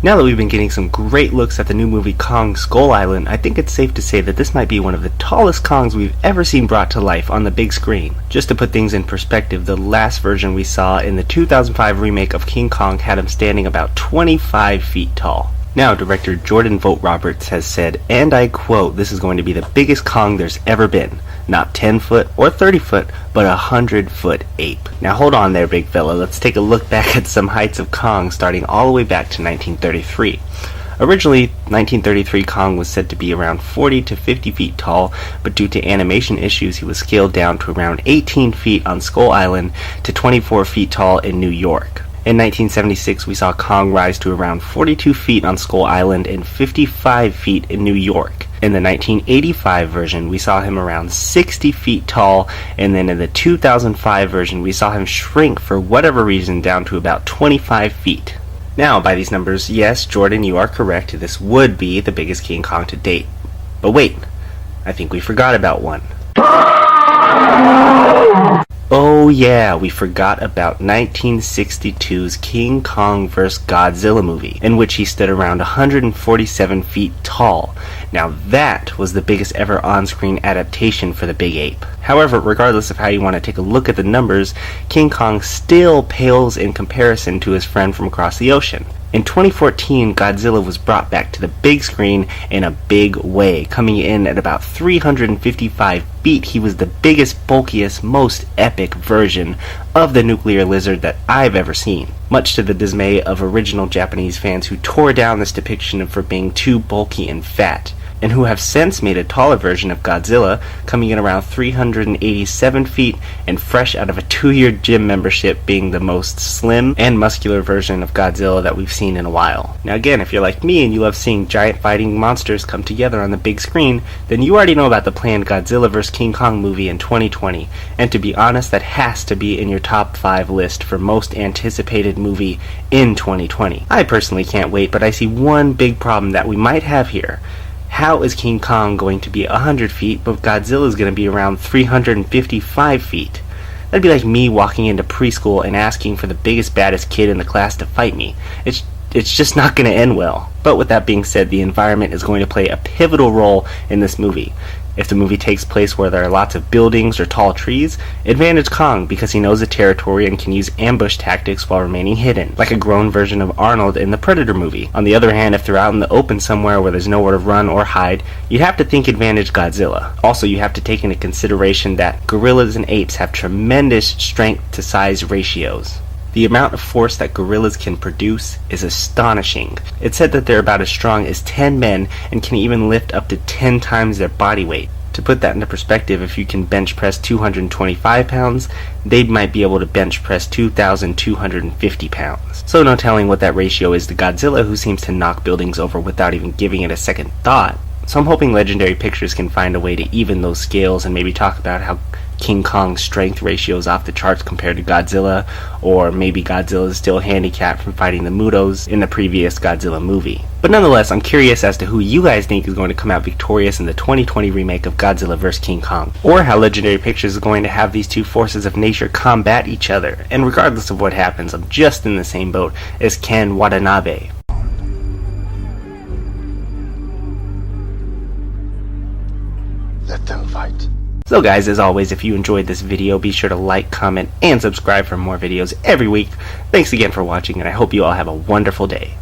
Now that we've been getting some great looks at the new movie Kong Skull Island, I think it's safe to say that this might be one of the tallest Kongs we've ever seen brought to life on the big screen. Just to put things in perspective, the last version we saw in the 2005 remake of King Kong had him standing about 25 feet tall. Now, director Jordan Vogt-Roberts has said, and I quote, "This is going to be the biggest Kong there's ever been. Not 10 foot or 30 foot, but 100-foot ape." Now hold on there, big fella. Let's take a look back at some heights of Kong starting all the way back to 1933. Originally, 1933 Kong was said to be around 40 to 50 feet tall, but due to animation issues he was scaled down to around 18 feet on Skull Island to 24 feet tall in New York. In 1976, we saw Kong rise to around 42 feet on Skull Island and 55 feet in New York. In the 1985 version, we saw him around 60 feet tall, and then in the 2005 version, we saw him shrink for whatever reason down to about 25 feet. Now, by these numbers, yes, Jordan, you are correct, this would be the biggest King Kong to date. But wait, I think we forgot about one. Oh yeah, we forgot about 1962's King Kong vs. Godzilla movie, in which he stood around 147 feet tall. Now that was the biggest ever on-screen adaptation for the big ape. However, regardless of how you want to take a look at the numbers, King Kong still pales in comparison to his friend from across the ocean. In 2014, Godzilla was brought back to the big screen in a big way, coming in at about 355 feet. He was the biggest, bulkiest, most epic version of the nuclear lizard that I've ever seen, much to the dismay of original Japanese fans who tore down this depiction for being too bulky and fat, and who have since made a taller version of Godzilla, coming in around 387 feet and fresh out of a 2-year gym membership, being the most slim and muscular version of Godzilla that we've seen in a while. Now again, if you're like me and you love seeing giant fighting monsters come together on the big screen, then you already know about the planned Godzilla vs. King Kong movie in 2020, and to be honest, that has to be in your top 5 list for most anticipated movie in 2020. I personally can't wait, but I see one big problem that we might have here. How is King Kong going to be 100 feet, but Godzilla is going to be around 355 feet? That'd be like me walking into preschool and asking for the biggest, baddest kid in the class to fight me. It's just not going to end well. But with that being said, the environment is going to play a pivotal role in this movie. If the movie takes place where there are lots of buildings or tall trees, advantage Kong because he knows the territory and can use ambush tactics while remaining hidden, like a grown version of Arnold in the Predator movie. On the other hand, if they're out in the open somewhere where there's nowhere to run or hide, you'd have to think advantage Godzilla. Also, you have to take into consideration that gorillas and apes have tremendous strength to size ratios. The amount of force that gorillas can produce is astonishing. It's said that they're about as strong as 10 men and can even lift up to 10 times their body weight. To put that into perspective, if you can bench press 225 pounds, they might be able to bench press 2,250 pounds. So no telling what that ratio is to Godzilla, who seems to knock buildings over without even giving it a second thought. So I'm hoping Legendary Pictures can find a way to even those scales and maybe talk about how King Kong's strength ratio is off the charts compared to Godzilla, or maybe Godzilla is still handicapped from fighting the Mutos in the previous Godzilla movie. But nonetheless, I'm curious as to who you guys think is going to come out victorious in the 2020 remake of Godzilla vs. King Kong, or how Legendary Pictures is going to have these two forces of nature combat each other. And regardless of what happens, I'm just in the same boat as Ken Watanabe. Let them fight. So guys, as always, if you enjoyed this video, be sure to like, comment, and subscribe for more videos every week. Thanks again for watching, and I hope you all have a wonderful day.